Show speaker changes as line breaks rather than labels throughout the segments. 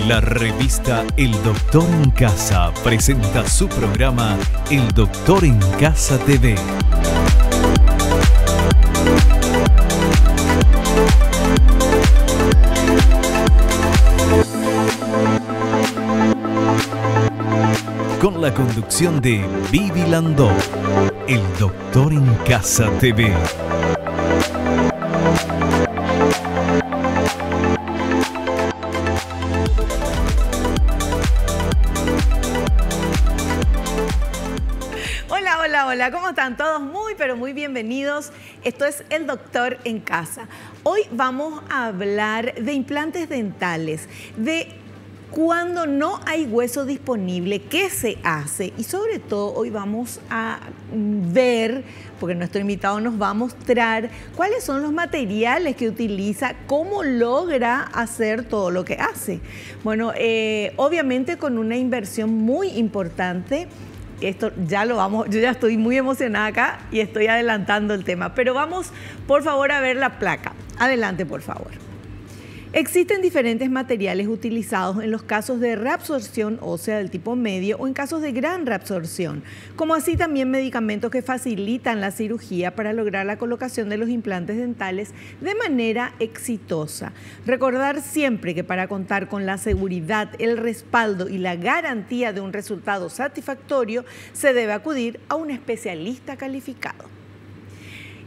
La revista El Doctor en Casa presenta su programa El Doctor en Casa TV. Con la conducción de Vivi Landó, El Doctor en Casa TV.
Hola, ¿cómo están todos? Muy, pero muy bienvenidos. Esto es El Doctor en Casa. Hoy vamos a hablar de implantes dentales, de cuando no hay hueso disponible, qué se hace y sobre todo hoy vamos a ver, porque nuestro invitado nos va a mostrar cuáles son los materiales que utiliza, cómo logra hacer todo lo que hace. Bueno, obviamente con una inversión muy importante. Esto ya lo vamos, yo ya estoy muy emocionada acá y estoy adelantando el tema, pero vamos por favor a ver la placa. Adelante, por favor. Existen diferentes materiales utilizados en los casos de reabsorción ósea del tipo medio o en casos de gran reabsorción, como así también medicamentos que facilitan la cirugía para lograr la colocación de los implantes dentales de manera exitosa. Recordar siempre que para contar con la seguridad, el respaldo y la garantía de un resultado satisfactorio, se debe acudir a un especialista calificado.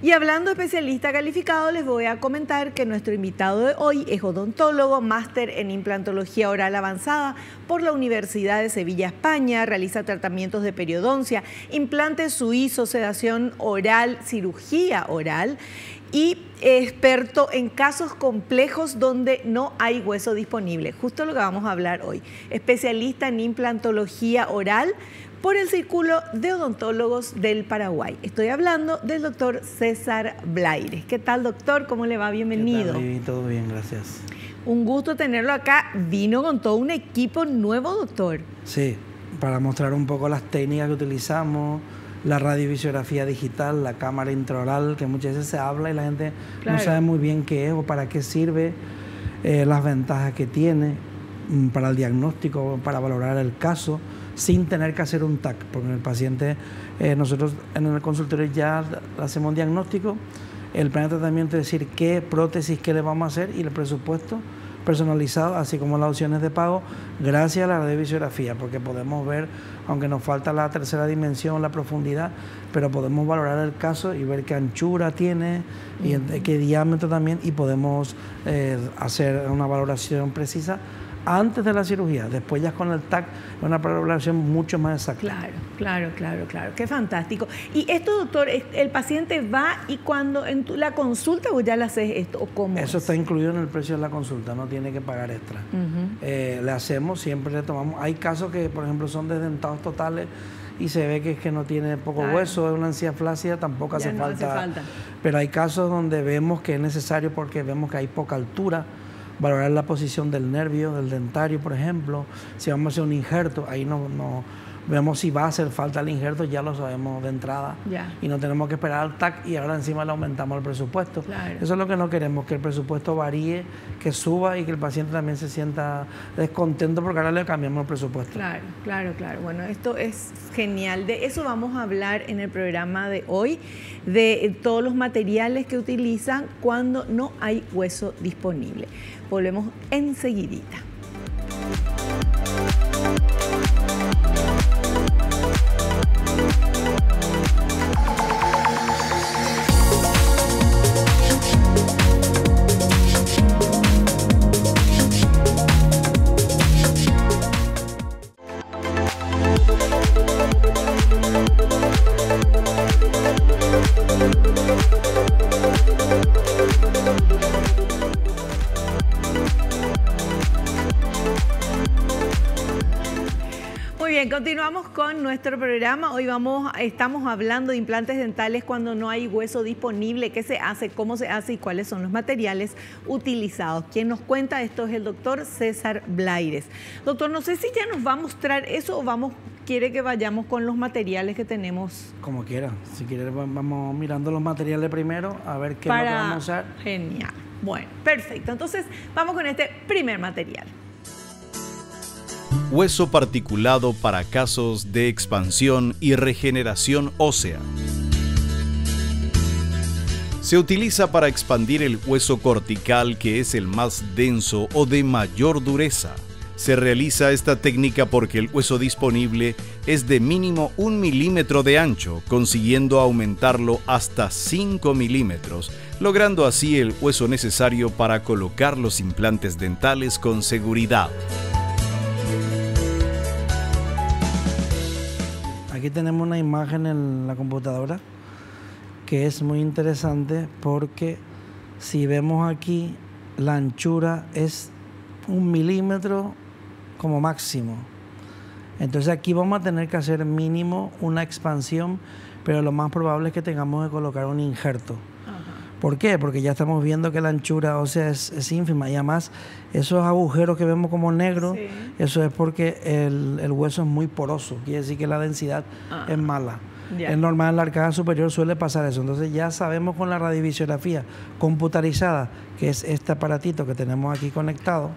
Y hablando de especialista calificado, les voy a comentar que nuestro invitado de hoy es odontólogo, máster en implantología oral avanzada por la Universidad de Sevilla, España, realiza tratamientos de periodoncia, implantes suizos, sedación oral, cirugía oral y experto en casos complejos donde no hay hueso disponible. Justo lo que vamos a hablar hoy. Especialista en implantología oral por el Círculo de Odontólogos del Paraguay. Estoy hablando del doctor César Blaires. ¿Qué tal, doctor? ¿Cómo le va? Bienvenido.
¿Qué tal, Vivi? Todo bien, gracias.
Un gusto tenerlo acá. Vino con todo un equipo nuevo, doctor.
Sí, para mostrar un poco las técnicas que utilizamos, la radiovisiografía digital, la cámara intraoral, que muchas veces se habla y la gente no sabe muy bien qué es o para qué sirve, las ventajas que tiene para el diagnóstico, para valorar el caso, sin tener que hacer un TAC, porque el paciente, nosotros en el consultorio ya hacemos un diagnóstico, el plan de tratamiento, es decir, qué prótesis, qué le vamos a hacer y el presupuesto personalizado, así como las opciones de pago, gracias a la radiovisiografía, porque podemos ver, aunque nos falta la tercera dimensión, la profundidad, pero podemos valorar el caso y ver qué anchura tiene y qué diámetro también, y podemos hacer una valoración precisa antes de la cirugía. Después ya con el TAC una valoración mucho más exacta.
Claro. Qué fantástico. Y esto, doctor, el paciente va y cuando en la consulta o ya le haces esto, ¿o cómo?
Eso está incluido en el precio de la consulta, no tiene que pagar extra. Le hacemos, siempre le tomamos. Hay casos que, por ejemplo, son desdentados totales y se ve que es que no tiene poco hueso, es una encía flácida, tampoco hace falta. Pero hay casos donde vemos que es necesario porque vemos que hay poca altura. Valorar la posición del nervio, del dentario, por ejemplo. Si vamos a hacer un injerto, ahí no vemos si va a hacer falta el injerto, ya lo sabemos de entrada. Y no tenemos que esperar al TAC y ahora encima le aumentamos el presupuesto. Eso es lo que no queremos, que el presupuesto varíe, que suba y que el paciente también se sienta descontento porque ahora le cambiamos el presupuesto.
Claro. Bueno, esto es genial. De eso vamos a hablar en el programa de hoy, de todos los materiales que utilizan cuando no hay hueso disponible. Volvemos enseguidita. Continuamos con nuestro programa. Hoy estamos hablando de implantes dentales cuando no hay hueso disponible, qué se hace, cómo se hace y cuáles son los materiales utilizados. Quien nos cuenta esto es el doctor César Blaires. Doctor, no sé si ya nos va a mostrar eso o quiere que vayamos con los materiales que tenemos.
Como quiera, si quiere vamos mirando los materiales primero a ver qué es lo que vamos a usar.
Genial. Bueno, perfecto. Entonces vamos con este primer material.
Hueso particulado para casos de expansión y regeneración ósea. Se utiliza para expandir el hueso cortical, que es el más denso o de mayor dureza. Se realiza esta técnica porque el hueso disponible es de mínimo 1 milímetro de ancho, consiguiendo aumentarlo hasta 5 milímetros, logrando así el hueso necesario para colocar los implantes dentales con seguridad.
Aquí tenemos una imagen en la computadora que es muy interesante porque si vemos aquí, la anchura es 1 milímetro como máximo. Entonces aquí vamos a tener que hacer mínimo una expansión, pero lo más probable es que tengamos que colocar un injerto. ¿Por qué? Porque ya estamos viendo que la anchura ósea es ínfima, y además esos agujeros que vemos como negros, sí, eso es porque el hueso es muy poroso, quiere decir que la densidad es mala. Es normal, en la arcada superior suele pasar eso. Entonces ya sabemos con la radiovisiografía computarizada, que es este aparatito que tenemos aquí conectado,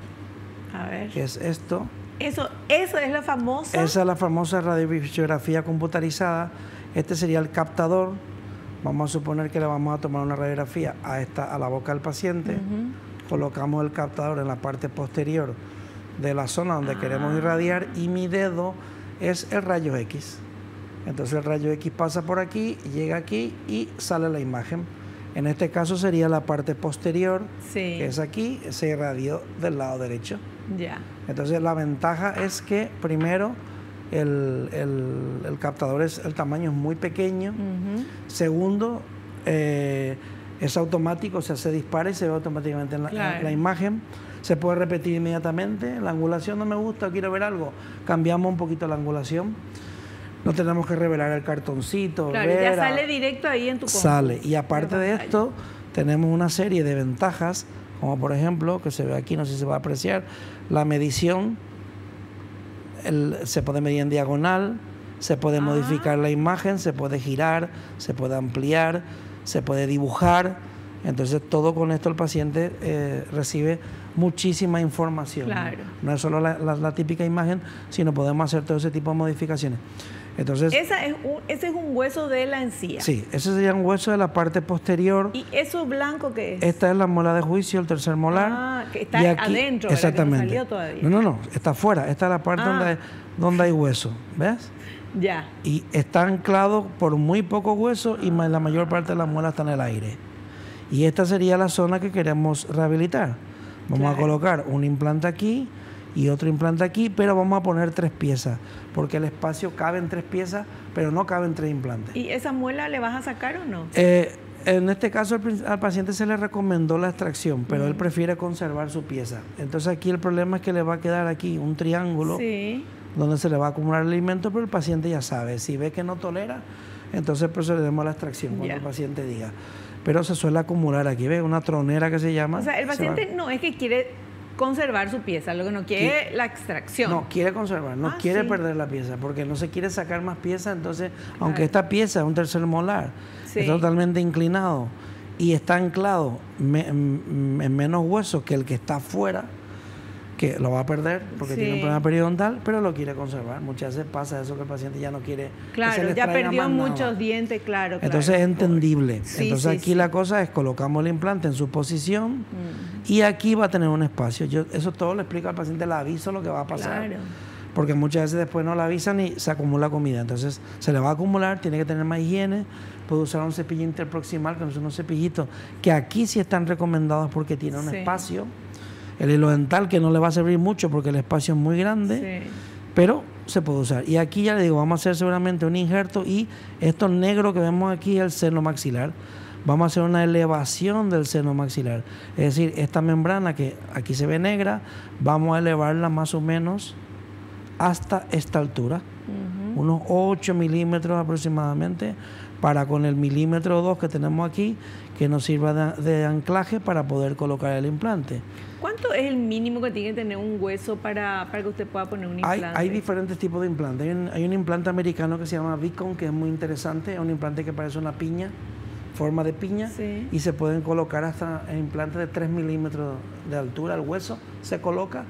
a ver,
que es esto.
Eso es la famosa.
Esa es la famosa radiovisiografía computarizada. Este sería el captador. Vamos a suponer que le vamos a tomar una radiografía a la boca del paciente. Colocamos el captador en la parte posterior de la zona donde queremos irradiar, y mi dedo es el rayo X. Entonces el rayo X pasa por aquí, llega aquí y sale la imagen. En este caso sería la parte posterior, sí, que es aquí, se irradió del lado derecho.
Ya.
Entonces la ventaja es que primero el captador el tamaño es muy pequeño. Segundo, es automático, o sea, se dispara y se ve automáticamente en la imagen. Se puede repetir inmediatamente. La angulación no me gusta, quiero ver algo, cambiamos un poquito la angulación. No tenemos que revelar el cartoncito.
Claro, ya sale directo ahí en tu compu.
Sale. Y aparte de esto, tenemos una serie de ventajas, como por ejemplo, que se ve aquí, no sé si se va a apreciar, la medición. Se puede medir en diagonal, se puede modificar la imagen, se puede girar, se puede ampliar, se puede dibujar. Entonces todo con esto el paciente recibe muchísima información.
Claro.
No es solo la típica imagen, sino podemos hacer todo ese tipo de modificaciones. Entonces,
ese es un hueso de la encía.
Sí, ese sería un hueso de la parte posterior.
¿Y eso blanco qué es?
Esta es la muela de juicio, el tercer molar.
Que está aquí, adentro,
exactamente.
Que no salió todavía.
No, está afuera. Esta es la parte donde hay hueso, ¿ves?
Ya.
Y está anclado por muy poco hueso, y la mayor parte de la muela está en el aire. Y esta sería la zona que queremos rehabilitar. Vamos a colocar un implante aquí y otro implante aquí, pero vamos a poner 3 piezas, porque el espacio cabe en 3 piezas, pero no caben 3 implantes.
¿Y esa muela le vas a sacar o no?
En este caso al paciente se le recomendó la extracción, pero él prefiere conservar su pieza. Entonces aquí el problema es que le va a quedar aquí un triángulo, sí, donde se le va a acumular el alimento, pero el paciente ya sabe, si ve que no tolera, entonces procedemos a la extracción cuando el paciente diga. Pero se suele acumular aquí, ¿ves? Una tronera que se llama.
O sea, el paciente no es que quiere conservar su pieza, lo que no quiere es la extracción.
No, quiere conservar, no quiere perder la pieza, porque no se quiere sacar más piezas. Entonces, aunque esta pieza es un tercer molar, está totalmente inclinado y está anclado en menos hueso que el que está afuera, que lo va a perder porque tiene un problema periodontal, pero lo quiere conservar. Muchas veces pasa eso, que el paciente ya no quiere.
Claro, ya perdió muchos dientes, claro.
Entonces es entendible. Entonces aquí la cosa es, colocamos el implante en su posición y aquí va a tener un espacio. Eso todo le explico al paciente, le aviso lo que va a pasar. Claro. Porque muchas veces después no le avisan y se acumula comida. Entonces se le va a acumular, tiene que tener más higiene, puede usar un cepillo interproximal, que no son unos cepillitos que aquí sí están recomendados porque tiene un espacio. El hilo dental, que no le va a servir mucho porque el espacio es muy grande, pero se puede usar. Y aquí ya le digo, vamos a hacer seguramente un injerto, y esto negro que vemos aquí es el seno maxilar. Vamos a hacer una elevación del seno maxilar. Es decir, esta membrana que aquí se ve negra, vamos a elevarla más o menos hasta esta altura, unos 8 milímetros aproximadamente, para con el milímetro 2 que tenemos aquí, que nos sirva de anclaje para poder colocar el implante.
¿Cuánto es el mínimo que tiene que tener un hueso para que usted pueda poner un implante?
Hay diferentes tipos de implantes. Hay un implante americano que se llama Vicon, que es muy interesante. Es un implante que parece una piña, forma de piña, y se pueden colocar hasta implantes de 3 milímetros de altura. El hueso se coloca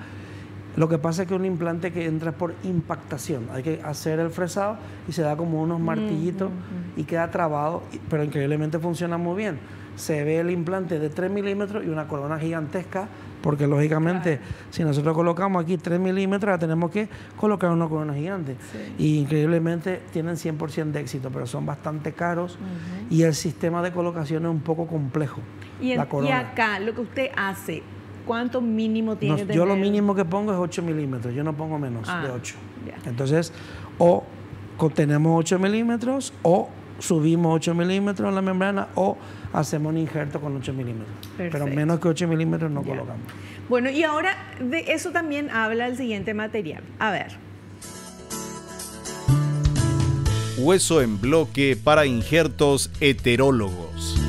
Lo que pasa es que un implante que entra por impactación. Hay que hacer el fresado y se da como unos martillitos y queda trabado, pero increíblemente funciona muy bien. Se ve el implante de 3 milímetros y una corona gigantesca, porque lógicamente si nosotros colocamos aquí 3 milímetros, la tenemos que colocar una corona gigante. Y increíblemente tienen 100% de éxito, pero son bastante caros y el sistema de colocación es un poco complejo.
Y acá, lo que usted hace, ¿cuánto mínimo tiene que tener?
Yo lo mínimo que pongo es 8 milímetros, yo no pongo menos de 8. Entonces, o tenemos 8 milímetros, o subimos 8 milímetros en la membrana, o hacemos un injerto con 8 milímetros. Pero menos que 8 milímetros no colocamos.
Bueno, y ahora de eso también habla el siguiente material. A ver.
Hueso en bloque para injertos heterólogos.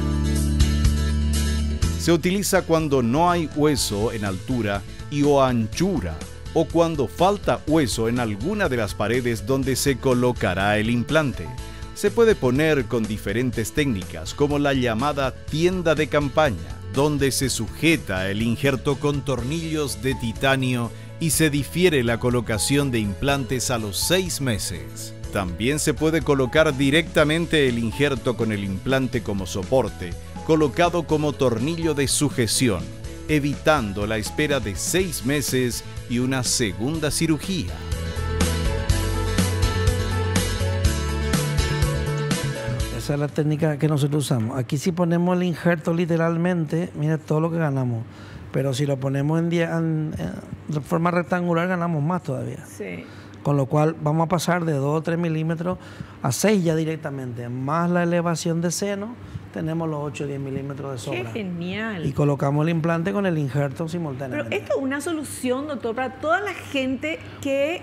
Se utiliza cuando no hay hueso en altura y o anchura, o cuando falta hueso en alguna de las paredes donde se colocará el implante. Se puede poner con diferentes técnicas, como la llamada tienda de campaña, donde se sujeta el injerto con tornillos de titanio y se difiere la colocación de implantes a los 6 meses. También se puede colocar directamente el injerto con el implante como soporte, colocado como tornillo de sujeción, evitando la espera de 6 meses y una segunda cirugía.
Esa es la técnica que nosotros usamos. Aquí si ponemos el injerto literalmente, mira todo lo que ganamos. Pero si lo ponemos de forma rectangular, ganamos más todavía.
Sí.
Con lo cual vamos a pasar de 2 o 3 milímetros a 6 ya directamente. Más la elevación de seno, tenemos los 8 o 10 milímetros de sobra.
¡Qué genial!
Y colocamos el implante con el injerto simultáneamente.
Pero esto es una solución, doctor, para toda la gente que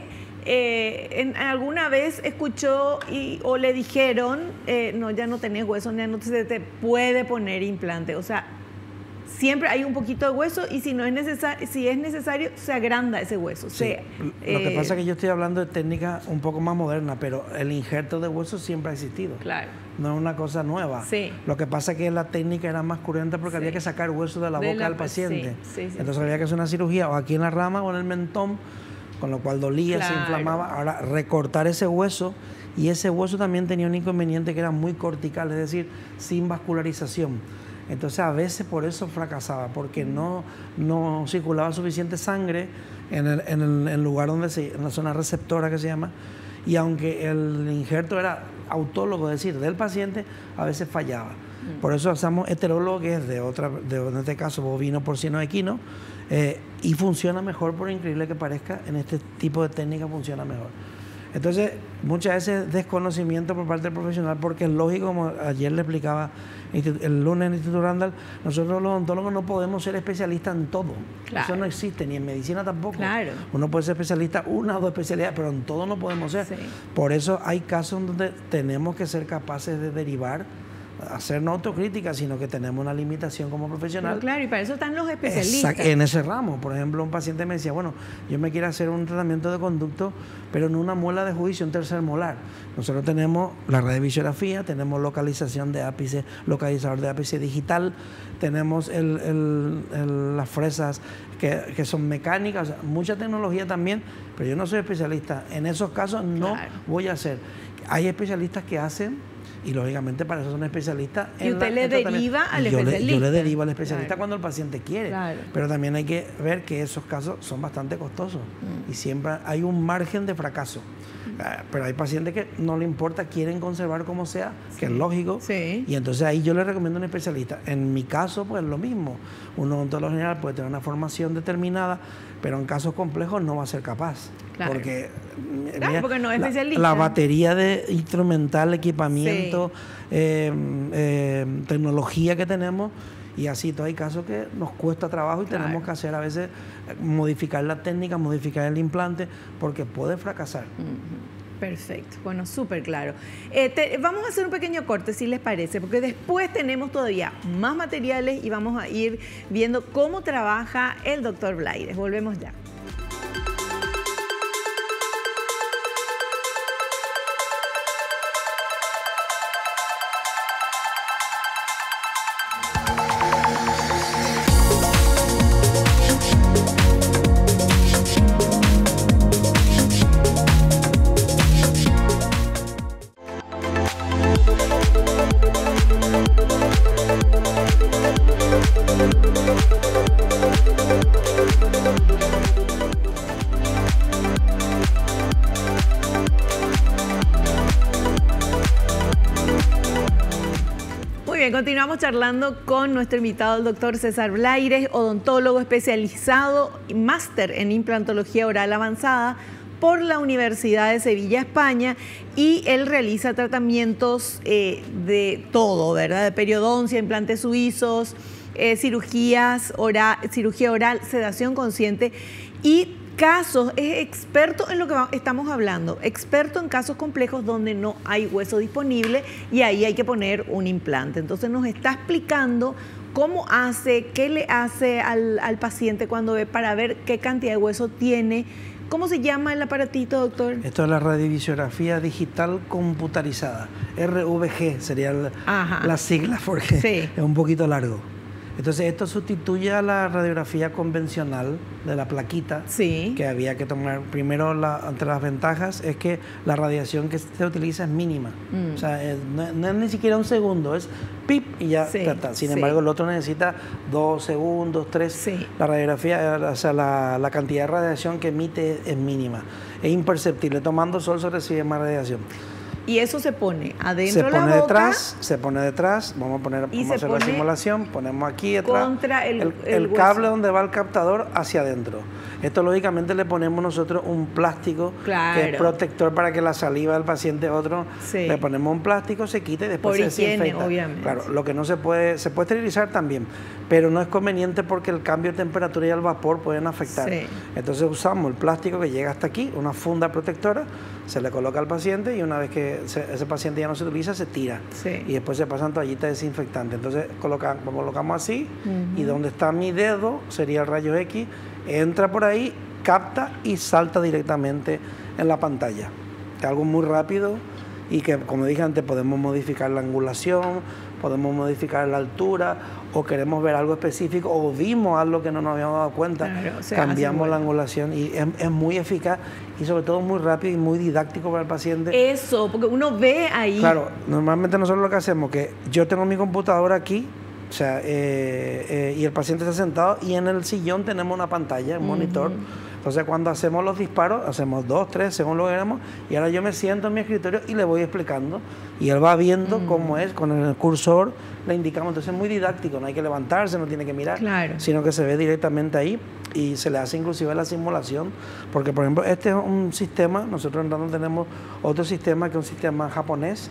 alguna vez escuchó o le dijeron, no, ya no tenés hueso, ya no se te puede poner implante. O sea, siempre hay un poquito de hueso y si es necesario, se agranda ese hueso.
Sí. Lo que pasa es que yo estoy hablando de técnica un poco más moderna, pero el injerto de hueso siempre ha existido.
Claro.
No es una cosa nueva.
Sí.
Lo que pasa es que la técnica era más cruenta porque había que sacar hueso de la boca del paciente. Entonces había que hacer una cirugía o aquí en la rama o en el mentón, con lo cual dolía, se inflamaba. Ahora, recortar ese hueso, y ese hueso también tenía un inconveniente que era muy cortical, es decir, sin vascularización. Entonces, a veces por eso fracasaba, porque no circulaba suficiente sangre en el lugar en la zona receptora que se llama, y aunque el injerto era autólogo, es decir, del paciente, a veces fallaba. Por eso usamos heterólogo, que es en este caso bovino, porcino, equino, y funciona mejor, por increíble que parezca, en este tipo de técnica funciona mejor. Entonces, muchas veces desconocimiento por parte del profesional, porque es lógico, como ayer le explicaba el lunes en el Instituto Randall, nosotros los odontólogos no podemos ser especialistas en todo. Claro. Eso no existe, ni en medicina tampoco. Claro. Uno puede ser especialista, 1 o 2 especialidades, pero en todo no podemos ser. Sí. Por eso hay casos donde tenemos que ser capaces de derivar, hacer no autocrítica, sino que tenemos una limitación como profesional.
Pero claro, y para eso están los especialistas.
En ese ramo. Por ejemplo, un paciente me decía, bueno, yo me quiero hacer un tratamiento de conducto, pero en una muela de juicio, un tercer molar. Nosotros tenemos la radiovisiografía, tenemos localización de ápice, localizador de ápice digital, tenemos las fresas que son mecánicas, o sea, mucha tecnología también, pero yo no soy especialista. En esos casos no voy a hacer. Hay especialistas que hacen, y lógicamente para eso son especialistas.
Y usted le deriva al especialista.
Yo le derivo al especialista cuando el paciente quiere. Pero también hay que ver que esos casos son bastante costosos y siempre hay un margen de fracaso. Pero hay pacientes que no le importa, quieren conservar como sea, que es lógico. Y entonces ahí yo le recomiendo a un especialista. En mi caso, pues lo mismo. Un odontólogo general puede tener una formación determinada, pero en casos complejos no va a ser capaz. Porque
no es especialista.
La batería de instrumental, equipamiento, tecnología que tenemos, y así todo hay casos que nos cuesta trabajo y tenemos que hacer a veces modificar la técnica, modificar el implante, porque puede fracasar.
Perfecto, bueno, súper claro. Vamos a hacer un pequeño corte, si les parece, porque después tenemos todavía más materiales y vamos a ir viendo cómo trabaja el doctor Blaides. Volvemos ya. continuamos charlando con nuestro invitado, el doctor César Blaires, odontólogo especializado y máster en implantología oral avanzada por la Universidad de Sevilla, España, y él realiza tratamientos de todo, ¿verdad? De periodoncia, implantes suizos, cirugía oral, sedación consciente y casos, es experto en lo que estamos hablando, experto en casos complejos donde no hay hueso disponible y ahí hay que poner un implante. Entonces nos está explicando cómo hace, qué le hace al paciente cuando ve para ver qué cantidad de hueso tiene. ¿Cómo se llama el aparatito, doctor?
Esto es la radiovisiografía digital computarizada. RVG sería la sigla porque sí, es un poquito largo. Entonces esto sustituye a la radiografía convencional de la plaquita,
sí,
que había que tomar. Primero, entre las ventajas es que la radiación que se utiliza es mínima. O sea, no es ni siquiera un segundo, es pip y ya está. Sin embargo, el otro necesita 2 segundos, 3.
Sí.
La radiografía, o sea, la cantidad de radiación que emite es mínima. Es imperceptible. Tomando sol se recibe más radiación.
¿Y eso se pone adentro de la boca?
Se pone detrás, vamos a hacer la simulación, ponemos aquí detrás
contra
el cable donde va el captador hacia adentro. Esto lógicamente le ponemos nosotros un plástico, claro, que es protector para que la saliva del paciente
sí,
le ponemos un plástico, se quita y después se desinfecta.
Obviamente.
Claro, lo que no se puede esterilizar también, pero no es conveniente porque el cambio de temperatura y el vapor pueden afectar.
Sí.
Entonces usamos el plástico que llega hasta aquí, una funda protectora, se le coloca al paciente y una vez que ese paciente ya no se utiliza, se tira.
Sí.
Y después se pasan toallitas desinfectantes. Entonces colocamos así, y donde está mi dedo sería el rayo X, entra por ahí, capta y salta directamente en la pantalla. Es algo muy rápido y que, como dije antes, podemos modificar la angulación, podemos modificar la altura, o queremos ver algo específico, o vimos algo que no nos habíamos dado cuenta, claro, o sea, cambiamos la angulación y es muy eficaz y sobre todo muy rápido y muy didáctico para el paciente.
Eso, porque uno ve ahí.
Claro, normalmente nosotros lo que hacemos es que yo tengo mi computadora aquí, o sea, y el paciente está sentado y en el sillón tenemos una pantalla, un monitor. Entonces cuando hacemos los disparos, hacemos 2, 3, según lo que queramos, y ahora yo me siento en mi escritorio y le voy explicando, y él va viendo cómo es, con el cursor le indicamos. Entonces es muy didáctico, no hay que levantarse, no tiene que mirar,
claro,
sino que se ve directamente ahí y se le hace inclusive la simulación, porque por ejemplo este es un sistema, nosotros en Random tenemos otro sistema que es un sistema japonés,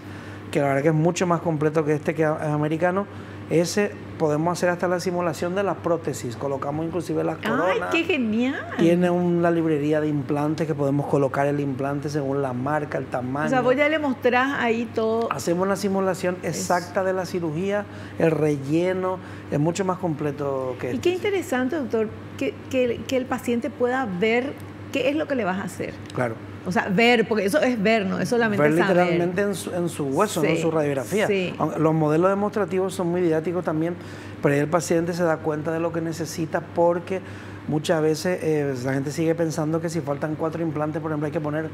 que la verdad que es mucho más completo que este, que es americano. Ese podemos hacer hasta la simulación de la prótesis, colocamos inclusive las coronas.
¡Ay, qué genial!
Tiene una librería de implantes que podemos colocar el implante según la marca, el tamaño.
O sea, vos ya le mostrás ahí todo.
Hacemos una simulación exacta de la cirugía, el relleno, es mucho más completo que esto.
Y qué interesante, doctor, que el paciente pueda ver qué es lo que le vas a hacer.
Claro.
O sea, ver, porque eso es ver, no es solamente
ver
saber.
Literalmente en su hueso, sí, no en su radiografía.
Sí.
Los modelos demostrativos son muy didácticos también, pero ahí el paciente se da cuenta de lo que necesita, porque muchas veces la gente sigue pensando que si faltan 4 implantes, por ejemplo, hay que poner,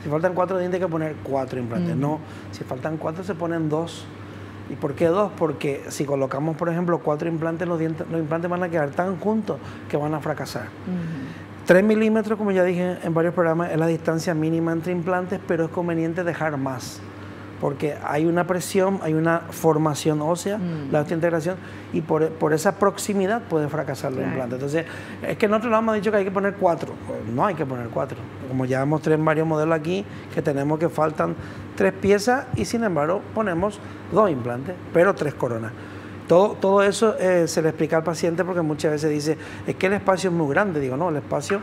si faltan 4 dientes hay que poner 4 implantes. No, si faltan 4 se ponen 2. ¿Y por qué 2? Porque si colocamos, por ejemplo, 4 implantes, los implantes van a quedar tan juntos que van a fracasar. 3 milímetros, como ya dije en varios programas, es la distancia mínima entre implantes, pero es conveniente dejar más, porque hay una presión, hay una formación ósea, la osteointegración, y por esa proximidad puede fracasar los implantes. Entonces, es que nosotros nos hemos dicho que hay que poner 4. Pues no hay que poner 4. Como ya mostré en varios modelos aquí, que tenemos que faltan 3 piezas y sin embargo ponemos 2 implantes, pero 3 coronas. Todo eso se le explica al paciente, porque muchas veces dice, es que el espacio es muy grande. Digo, no, el espacio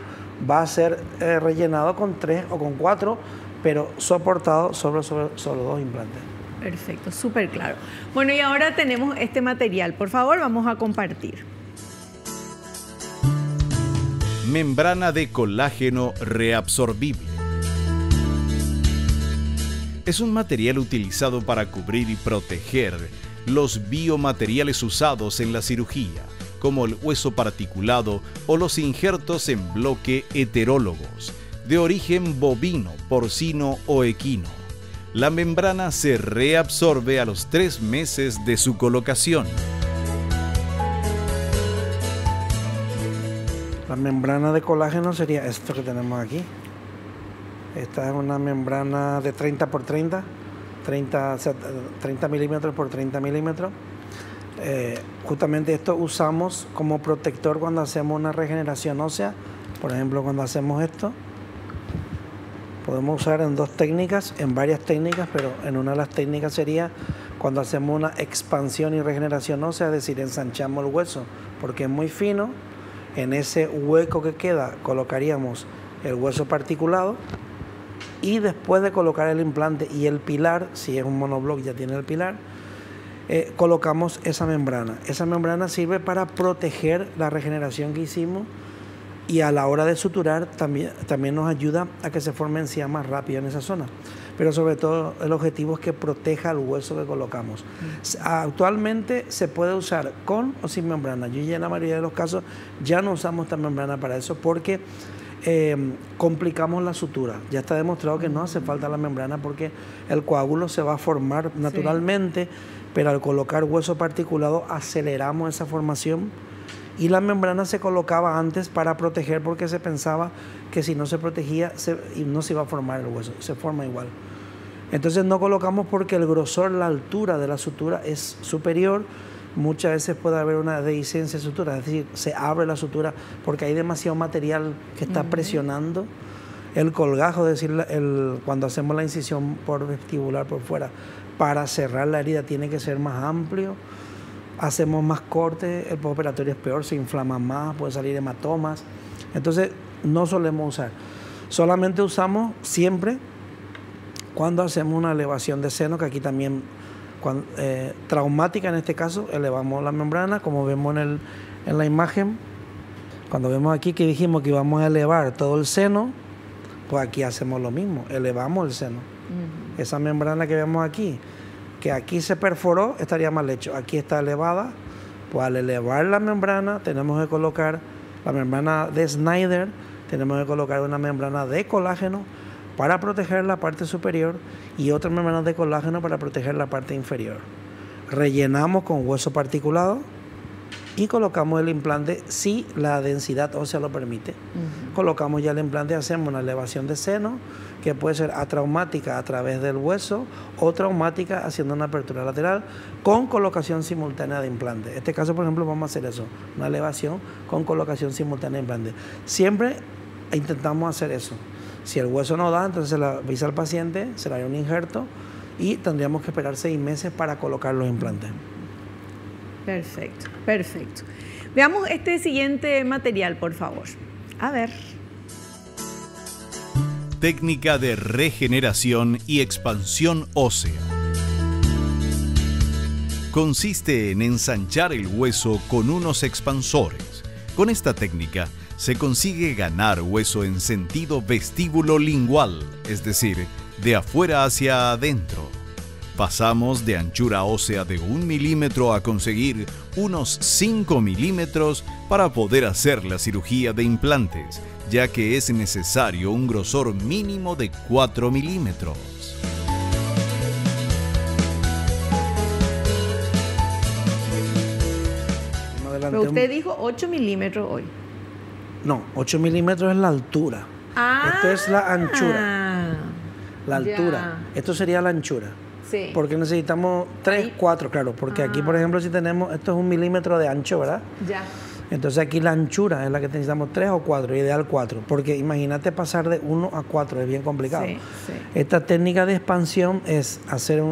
va a ser rellenado con 3 o con 4, pero soportado sobre solo 2 implantes.
Perfecto, súper claro. Bueno, y ahora tenemos este material. Por favor, vamos a compartir.
Membrana de colágeno reabsorbible. Es un material utilizado para cubrir y proteger los biomateriales usados en la cirugía, como el hueso particulado o los injertos en bloque heterólogos, de origen bovino, porcino o equino. La membrana se reabsorbe a los 3 meses de su colocación.
La membrana de colágeno sería esto que tenemos aquí. Esta es una membrana de 30 por 30, 30 milímetros por 30 milímetros. Justamente esto usamos como protector cuando hacemos una regeneración ósea. Por ejemplo, cuando hacemos esto, podemos usar en dos técnicas, en varias técnicas, pero en una de las técnicas sería cuando hacemos una expansión y regeneración ósea, es decir, ensanchamos el hueso porque es muy fino. En ese hueco que queda colocaríamos el hueso particulado y después de colocar el implante y el pilar, si es un monobloc ya tiene el pilar, colocamos esa membrana. Esa membrana sirve para proteger la regeneración que hicimos y a la hora de suturar también nos ayuda a que se forme encía más rápido en esa zona. Pero sobre todo el objetivo es que proteja el hueso que colocamos. Actualmente se puede usar con o sin membrana. Yo ya en la mayoría de los casos ya no usamos esta membrana para eso porque complicamos la sutura. Ya está demostrado que no hace falta la membrana porque el coágulo se va a formar naturalmente, pero al colocar hueso particulado aceleramos esa formación. Y la membrana se colocaba antes para proteger porque se pensaba que si no se protegía no se iba a formar el hueso, se forma igual. Entonces no colocamos porque el grosor, la altura de la sutura es superior. Muchas veces puede haber una dehiscencia de sutura, es decir, se abre la sutura porque hay demasiado material que está presionando el colgajo, es decir, cuando hacemos la incisión por vestibular por fuera, para cerrar la herida tiene que ser más amplio. Hacemos más cortes, el postoperatorio es peor, se inflama más, puede salir hematomas. Entonces no solemos usar. Solamente usamos siempre cuando hacemos una elevación de seno, que aquí también, traumática en este caso, elevamos la membrana, como vemos en la imagen. Cuando vemos aquí que dijimos que íbamos a elevar todo el seno, pues aquí hacemos lo mismo, elevamos el seno. Esa membrana que vemos aquí, que aquí se perforó, estaría mal hecho. Aquí está elevada, pues al elevar la membrana tenemos que colocar la membrana de Snyder, tenemos que colocar una membrana de colágeno para proteger la parte superior y otra membrana de colágeno para proteger la parte inferior. Rellenamos con hueso particulado y colocamos el implante si la densidad ósea lo permite. Colocamos ya el implante y hacemos una elevación de seno que puede ser atraumática a través del hueso o traumática haciendo una apertura lateral con colocación simultánea de implante. En este caso, por ejemplo, vamos a hacer eso, una elevación con colocación simultánea de implante. Siempre intentamos hacer eso. Si el hueso no da, entonces se le avisa al paciente, se le hará un injerto y tendríamos que esperar 6 meses para colocar los implantes.
Perfecto, perfecto. Veamos este siguiente material, por favor. A ver.
Técnica de regeneración y expansión ósea. Consiste en ensanchar el hueso con unos expansores. Con esta técnica se consigue ganar hueso en sentido vestíbulo-lingual, es decir, de afuera hacia adentro. Pasamos de anchura ósea de 1 milímetro a conseguir unos 5 milímetros para poder hacer la cirugía de implantes, ya que es necesario un grosor mínimo de 4 milímetros.
Pero usted dijo 8 milímetros hoy.
No, 8 milímetros es la altura. Esto es la anchura. La altura. Esto sería la anchura.
Sí.
Porque necesitamos 3, 4, claro. Porque aquí, por ejemplo, si tenemos, esto es 1 milímetro de ancho, ¿verdad?
Ya.
Entonces aquí la anchura es la que necesitamos 3 o 4, ideal 4. Porque imagínate pasar de 1 a 4, es bien complicado.
Sí, sí.
Esta técnica de expansión es hacer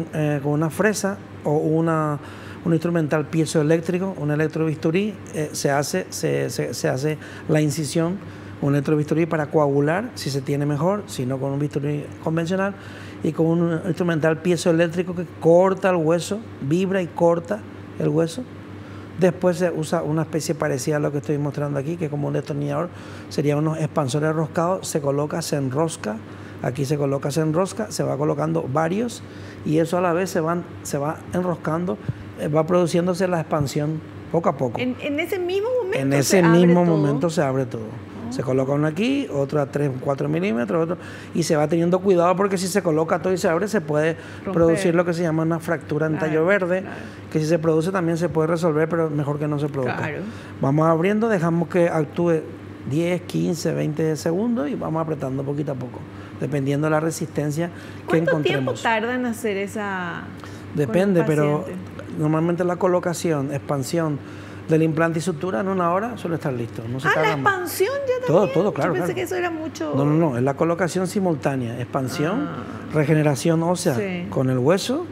con una fresa o un instrumental piezoeléctrico, un electrobisturí, se hace la incisión, un electrobisturí para coagular, si se tiene mejor, si no con un bisturí convencional, y con un instrumental piezoeléctrico que corta el hueso, vibra y corta el hueso. Después se usa una especie parecida a lo que estoy mostrando aquí, que es como un destornillador, serían unos expansores roscados, se coloca, se enrosca, aquí se coloca, se enrosca, se va colocando varios, y eso a la vez se va enroscando, va produciéndose la expansión poco a poco.
En ese mismo momento
en ese mismo momento se abre todo. Se coloca uno aquí, otro a 3 o 4 milímetros, otro, y se va teniendo cuidado porque si se coloca todo y se abre, se puede producir lo que se llama una fractura en tallo verde, que si se produce también se puede resolver, pero mejor que no se produzca. Claro. Vamos abriendo, dejamos que actúe 10, 15, 20 segundos y vamos apretando poquito a poco, dependiendo de la resistencia que encontremos.
¿Cuánto tiempo tarda en hacer esa...?
Depende, pero normalmente la colocación, expansión del implante y sutura en 1 hora suele estar listo. No se tarda
la expansión ya también.
Todo, claro.
Yo pensé
claro.
que eso era mucho...
No, es la colocación simultánea, expansión, regeneración ósea con el hueso,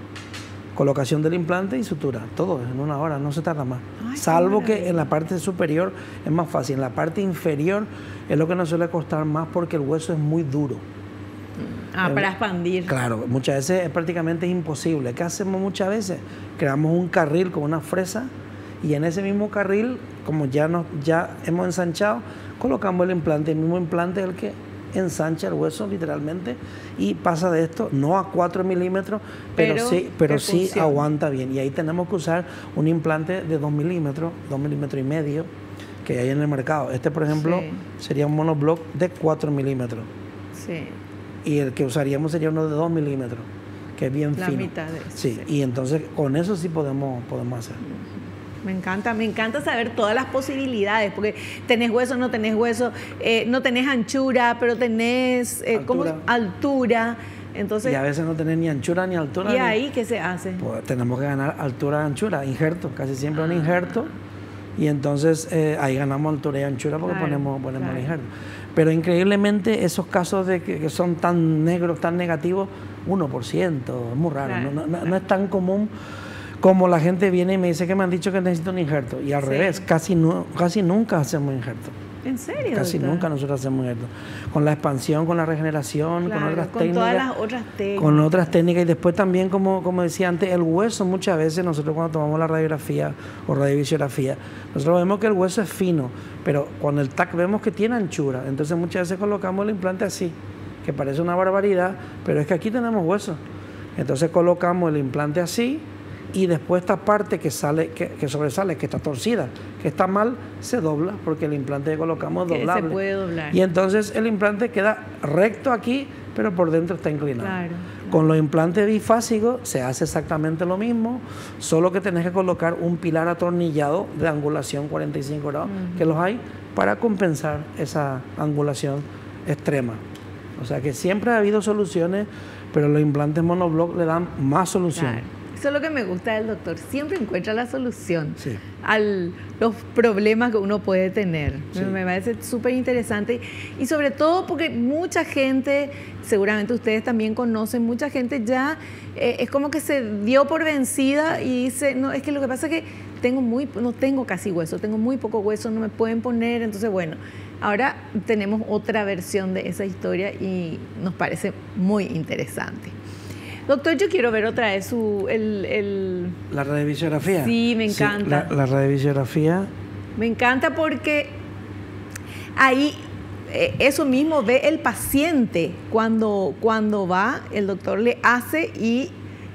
colocación del implante y sutura. Todo en 1 hora, no se tarda más. Salvo que en la parte superior es más fácil. En la parte inferior es lo que nos suele costar más porque el hueso es muy duro.
Para expandir.
Claro, muchas veces es prácticamente imposible. ¿Qué hacemos muchas veces? Creamos un carril con una fresa y en ese mismo carril, como ya hemos ensanchado, colocamos el implante. El mismo implante es el que ensancha el hueso literalmente y pasa de esto no a 4 milímetros, pero sí aguanta bien. Y ahí tenemos que usar un implante de 2 milímetros, 2 milímetros y medio que hay en el mercado. Este, por ejemplo, sería un monoblock de 4 milímetros.
Sí.
Y el que usaríamos sería uno de 2 milímetros, que es bien fino.
La mitad de eso.
Sí, y entonces con eso sí podemos hacer.
Me encanta saber todas las posibilidades, porque tenés hueso, no tenés hueso, no tenés anchura, pero tenés altura. Entonces,
y a veces no tenés ni anchura ni altura.
¿Y ahí qué se hace?
Pues tenemos que ganar altura y anchura, injerto, casi siempre un injerto. Y entonces ahí ganamos altura y anchura porque ponemos el injerto. Pero increíblemente esos casos de que son tan negros, tan negativos, 1%, es muy raro, no es tan común como la gente viene y me dice que me han dicho que necesito un injerto. Y al revés, casi nunca hacemos injerto.
¿En serio?
Casi nunca nosotros hacemos injerto. Con la expansión, con la regeneración, con otras técnicas.
Con todas las otras técnicas.
Con otras técnicas. Y después también, como decía antes, el hueso muchas veces, nosotros cuando tomamos la radiografía o radiovisiografía, nosotros vemos que el hueso es fino, pero cuando el TAC vemos que tiene anchura. Entonces muchas veces colocamos el implante así, que parece una barbaridad, pero es que aquí tenemos hueso. Entonces colocamos el implante así, y después esta parte que sobresale, que está torcida, que está mal, se dobla porque el implante que colocamos es doblable.
Se puede doblar.
Y entonces el implante queda recto aquí, pero por dentro está inclinado.
Claro.
Con los implantes bifásicos se hace exactamente lo mismo, solo que tenés que colocar un pilar atornillado de angulación 45 grados, que los hay, para compensar esa angulación extrema. O sea que siempre ha habido soluciones, pero los implantes monoblock le dan más solución.
Claro. Eso es lo que me gusta del doctor. Siempre encuentra la solución a los problemas que uno puede tener. Sí. Me parece súper interesante. Y sobre todo porque mucha gente, seguramente ustedes también conocen, mucha gente ya es como que se dio por vencida y dice, no, es que lo que pasa es que no tengo casi hueso, tengo muy poco hueso, no me pueden poner. Entonces, bueno, ahora tenemos otra versión de esa historia y nos parece muy interesante. Doctor, yo quiero ver otra vez
la radiovisiografía.
Sí, me encanta.
Sí, la radiovisiografía.
Me encanta porque ahí eso mismo ve el paciente cuando va, el doctor le hace y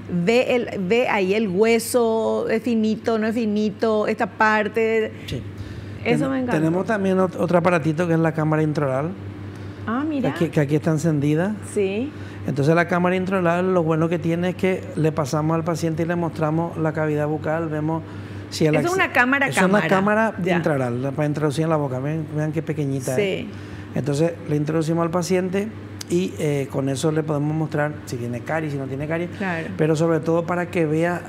ve ahí el hueso, es finito, no es finito, esta parte.
Sí.
Eso me encanta.
Tenemos también otro aparatito que es la cámara intraoral.
Ah, mira.
Que aquí está encendida.
Sí.
Entonces la cámara intraoral lo bueno que tiene es que le pasamos al paciente y le mostramos la cavidad bucal, vemos si
es una cámara.
Es una cámara intraoral para introducir en la boca, vean qué pequeñita es. Entonces le introducimos al paciente y con eso le podemos mostrar si tiene caries, si no tiene caries, pero sobre todo para que vea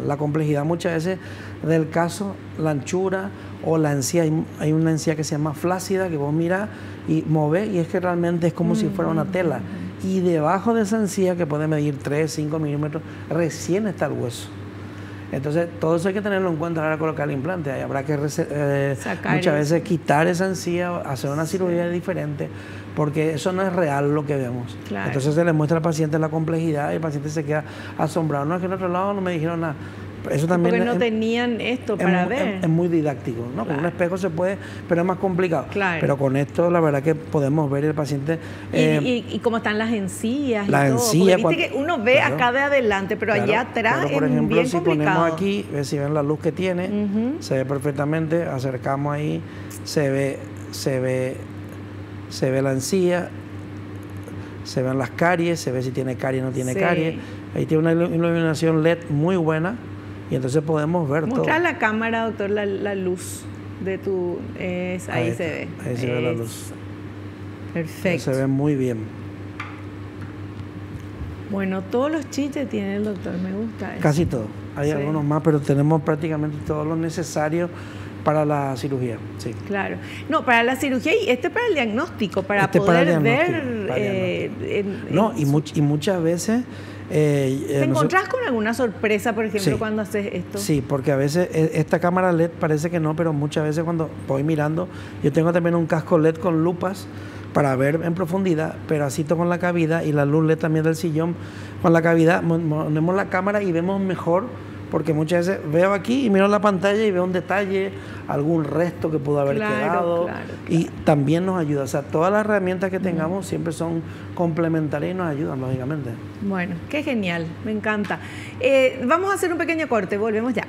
la complejidad muchas veces del caso, la anchura o la encía. Hay una encía que se llama flácida que vos mirás y movés y es que realmente es como si fuera una tela. Y debajo de esa encía, que puede medir 3, 5 milímetros, recién está el hueso. Entonces, todo eso hay que tenerlo en cuenta a la hora de colocar el implante. Habrá que muchas veces quitar esa encía, hacer una cirugía diferente, porque eso no es real lo que vemos. Claro. Entonces se le muestra al paciente la complejidad y el paciente se queda asombrado. No, es que en otro lado no me dijeron nada. Eso también
porque no tenían esto para ver.
Es muy didáctico, ¿no? Con un espejo se puede, pero es más complicado.
Claro.
Pero con esto la verdad que podemos ver el paciente.
Y cómo están las encías.
Las encías.
Viste que uno ve acá de adelante, pero allá atrás
por ejemplo,
es bien complicado.
Ponemos aquí, si ven la luz que tiene, se ve perfectamente. Acercamos ahí, se ve la encía, se ven las caries, se ve si tiene caries o no tiene caries. Ahí tiene una iluminación LED muy buena. Y entonces podemos ver todo.
Muestra la cámara, doctor, la luz de tu... ahí se ve.
Ahí se ve la luz.
Perfecto.
Se ve muy bien.
Bueno, todos los chiches tiene el doctor, me gusta eso.
Casi todo. hay algunos más, pero tenemos prácticamente todo lo necesario para la cirugía. Sí.
Claro. No, para la cirugía y para el diagnóstico, para poder ver...
y muchas veces...
¿Te encontrás con alguna sorpresa, por ejemplo, cuando haces esto?
Sí, porque a veces esta cámara LED parece que no, pero muchas veces cuando voy mirando, yo tengo también un casco LED con lupas para ver en profundidad, pero así con la cavidad y la luz LED también del sillón, con la cavidad ponemos la cámara y vemos mejor, porque muchas veces veo aquí y miro la pantalla y veo un detalle, algún resto que pudo haber quedado. Y también nos ayuda. O sea, todas las herramientas que tengamos siempre son complementarias y nos ayudan, lógicamente.
Bueno, qué genial, me encanta. Vamos a hacer un pequeño corte, volvemos ya.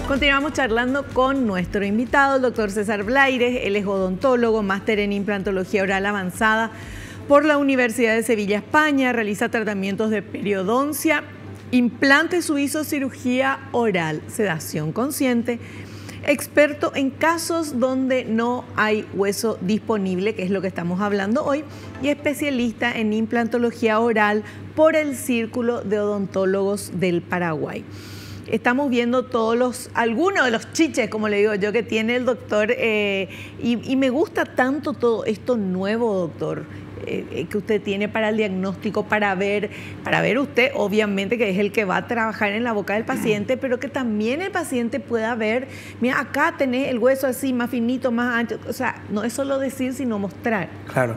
Continuamos charlando con nuestro invitado, el doctor César Blaires. Él es odontólogo, máster en implantología oral avanzada por la Universidad de Sevilla, España. Realiza tratamientos de periodoncia, implante suizo, cirugía oral, sedación consciente. Experto en casos donde no hay hueso disponible, que es lo que estamos hablando hoy, y especialista en implantología oral por el Círculo de Odontólogos del Paraguay. Estamos viendo algunos de los chiches, como le digo yo, que tiene el doctor, y me gusta tanto todo esto nuevo, doctor, que usted tiene para el diagnóstico, para ver usted, obviamente, que es el que va a trabajar en la boca del paciente, pero que también el paciente pueda ver, mira, acá tenés el hueso así, más finito, más ancho. O sea, no es solo decir, sino mostrar.
Claro.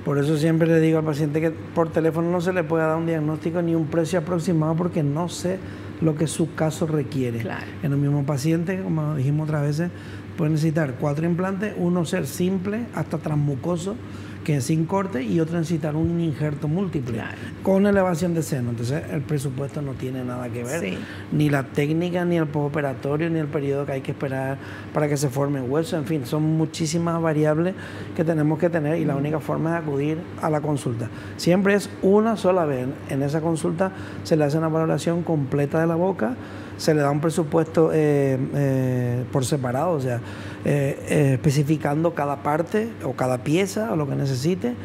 Por eso siempre le digo al paciente que por teléfono no se le puede dar un diagnóstico ni un precio aproximado, porque no sé lo que su caso requiere.
Claro.
En un mismo paciente, como dijimos otras veces, puede necesitar 4 implantes, uno ser simple hasta transmucoso, que es sin corte, y otro necesitar un injerto múltiple, con elevación de seno. Entonces el presupuesto no tiene nada que ver, ni la técnica, ni el postoperatorio, ni el periodo que hay que esperar para que se forme hueso. En fin, son muchísimas variables que tenemos que tener, y la única forma es acudir a la consulta. Siempre es una sola vez. En esa consulta se le hace una valoración completa de la boca, se le da un presupuesto por separado, o sea, especificando cada parte o cada pieza o lo que necesite,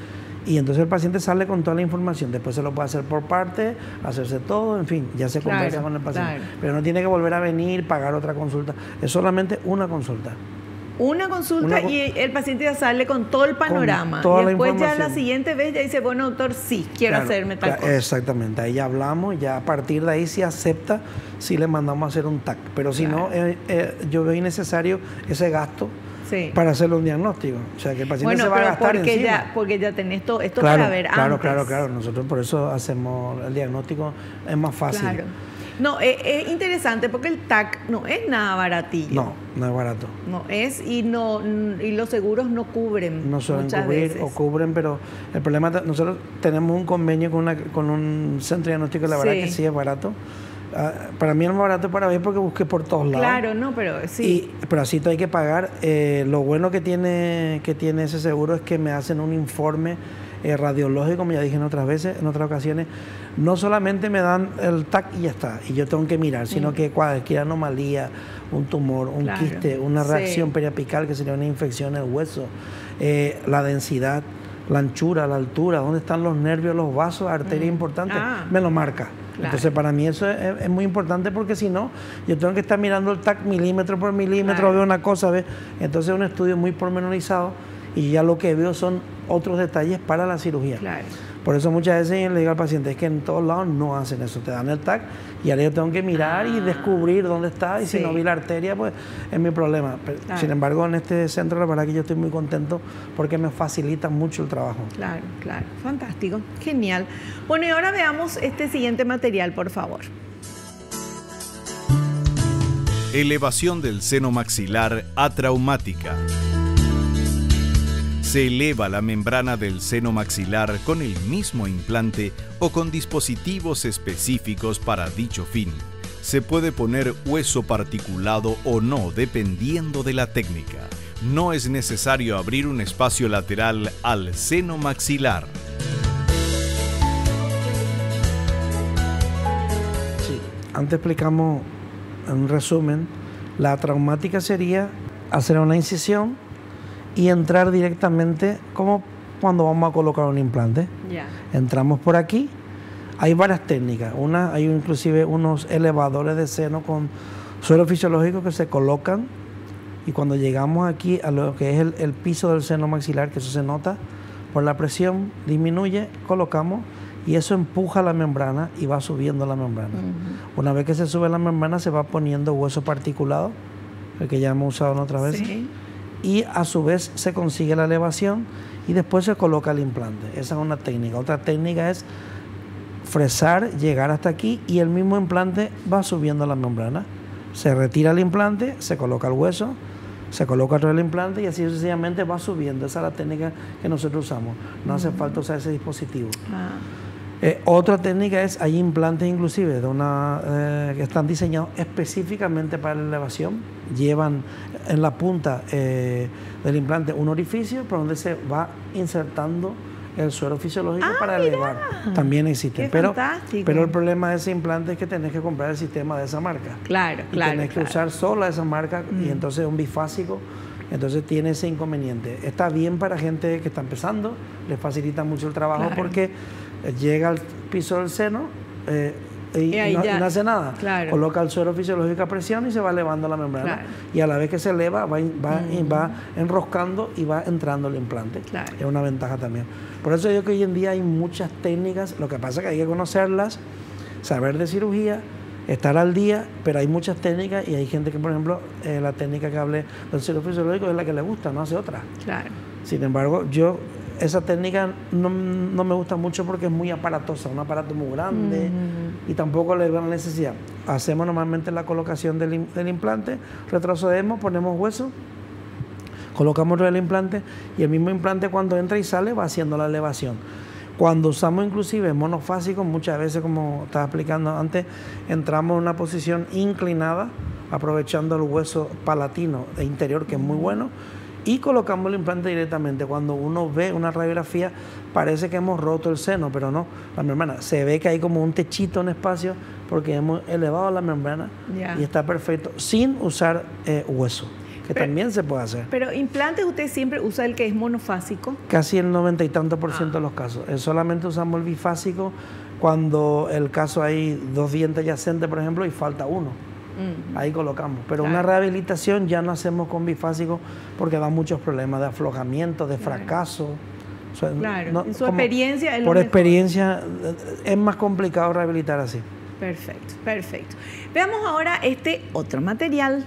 y entonces el paciente sale con toda la información. Después se lo puede hacer por parte, hacerse todo, en fin, ya se conversa con el paciente. Pero no tiene que volver a venir, pagar otra consulta, es solamente una consulta.
Una consulta y el paciente ya sale con todo el panorama.
Y
después ya la siguiente vez ya dice, bueno, doctor, sí, quiero hacerme tal cosa.
Exactamente, ahí ya hablamos, ya a partir de ahí si acepta, sí le mandamos a hacer un TAC. Pero si no, yo veo innecesario ese gasto para hacerle un diagnóstico. O sea, que el paciente se va a gastar encima.
Porque ya tenés esto para ver antes.
Claro. Nosotros por eso hacemos el diagnóstico, es más fácil.
Claro. No, es interesante porque el TAC no es nada baratillo.
No es barato.
No es, y los seguros no cubren.
No suelen cubrir o cubren, pero el problema, nosotros tenemos un convenio con un centro de diagnóstico, la verdad que sí es barato. Para mí es más barato para ver porque busqué por todos lados.
Claro, no, pero sí.
Pero así hay que pagar. Lo bueno que tiene ese seguro es que me hacen un informe radiológico, como ya dije en otras ocasiones. No solamente me dan el TAC y ya está, y yo tengo que mirar, sino que cualquier anomalía, un tumor, un quiste, una reacción periapical, que sería una infección en el hueso, la densidad, la anchura, la altura, dónde están los nervios, los vasos, arterias importantes, me lo marca. Claro. Entonces para mí eso es muy importante, porque si no, yo tengo que estar mirando el TAC milímetro por milímetro, veo una cosa, entonces es un estudio muy pormenorizado, y ya lo que veo son otros detalles para la cirugía.
Claro.
Por eso muchas veces le digo al paciente, es que en todos lados no hacen eso, te dan el TAC y ahora yo tengo que mirar y descubrir dónde está, y si no vi la arteria, pues es mi problema. Claro. Sin embargo, en este centro la verdad que yo estoy muy contento porque me facilita mucho el trabajo.
Claro, fantástico, genial. Bueno, y ahora veamos este siguiente material, por favor.
Elevación del seno maxilar atraumática. Se eleva la membrana del seno maxilar con el mismo implante o con dispositivos específicos para dicho fin. Se puede poner hueso particulado o no, dependiendo de la técnica. No es necesario abrir un espacio lateral al seno maxilar.
Sí, antes explicamos en un resumen, la traumática sería hacer una incisión y entrar directamente como cuando vamos a colocar un implante. Entramos por aquí. Hay varias técnicas. Hay inclusive unos elevadores de seno con suero fisiológico que se colocan y cuando llegamos aquí a lo que es el piso del seno maxilar, que eso se nota por la presión, disminuye, colocamos y eso empuja la membrana y va subiendo la membrana. Una vez que se sube la membrana se va poniendo hueso particulado, el que ya hemos usado en otras veces, y a su vez se consigue la elevación y después se coloca el implante. Esa es una técnica. Otra técnica es fresar, llegar hasta aquí y el mismo implante va subiendo la membrana. Se retira el implante, se coloca el hueso, se coloca otro el implante y así sucesivamente va subiendo. Esa es la técnica que nosotros usamos. No hace falta usar ese dispositivo. Otra técnica es, hay implantes inclusive que están diseñados específicamente para la elevación. Llevan en la punta del implante un orificio por donde se va insertando el suero fisiológico para elevar. También existen. Pero el problema de ese implante es que tenés que comprar el sistema de esa marca. Tenés que usar solo esa marca y entonces es un bifásico. Entonces tiene ese inconveniente. Está bien para gente que está empezando, les facilita mucho el trabajo porque llega al piso del seno y no hace nada. Coloca el suero fisiológico a presión y se va elevando la membrana. Y a la vez que se eleva va enroscando y va entrando el implante. Es una ventaja también. Por eso digo que hoy en día hay muchas técnicas. Lo que pasa es que hay que conocerlas, saber de cirugía, estar al día, pero hay muchas técnicas y hay gente que, por ejemplo, la técnica que hablé del suero fisiológico es la que le gusta, no hace otra. Sin embargo, esa técnica no me gusta mucho porque es muy aparatosa, un aparato muy grande y tampoco le veo la necesidad. Hacemos normalmente la colocación del implante, retrocedemos, ponemos hueso, colocamos el implante y el mismo implante cuando entra y sale va haciendo la elevación. Cuando usamos inclusive monofásicos, muchas veces, como estaba explicando antes, entramos en una posición inclinada, aprovechando el hueso palatino e interior, que es muy bueno, y colocamos el implante directamente. Cuando uno ve una radiografía, parece que hemos roto el seno, pero no, la membrana. Se ve que hay como un techito en espacio porque hemos elevado la membrana y está perfecto, sin usar hueso, que también se puede hacer.
Pero implantes, ¿usted siempre usa el que es monofásico?
Casi el 90 y tanto % de los casos. Solamente usamos el bifásico cuando el caso hay 2 dientes yacentes, por ejemplo, y falta uno. Ahí colocamos. Pero una rehabilitación ya no hacemos con bifásico porque da muchos problemas de aflojamiento, de fracaso. O sea,
en su experiencia es
por experiencia es más complicado rehabilitar así.
Perfecto. Veamos ahora este otro material.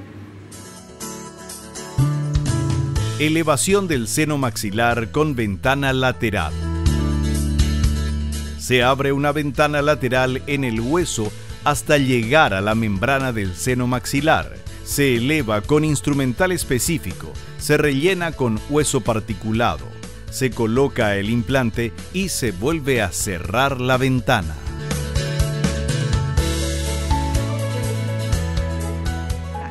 Elevación del seno maxilar con ventana lateral. Se abre una ventana lateral en el hueso hasta llegar a la membrana del seno maxilar. Se eleva con instrumental específico, se rellena con hueso particulado, se coloca el implante y se vuelve a cerrar la ventana.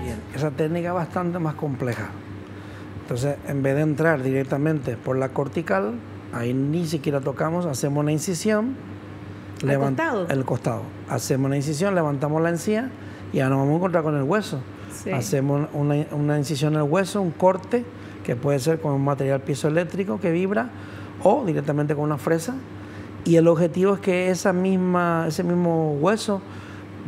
Bien, esa técnica es bastante más compleja. Entonces, en vez de entrar directamente por la cortical, ahí ni siquiera tocamos, hacemos una incisión. El costado. Hacemos una incisión, levantamos la encía y ahora nos vamos a encontrar con el hueso. Hacemos una incisión en el hueso, un corte, que puede ser con un material piezoeléctrico que vibra o directamente con una fresa. Y el objetivo es que ese mismo hueso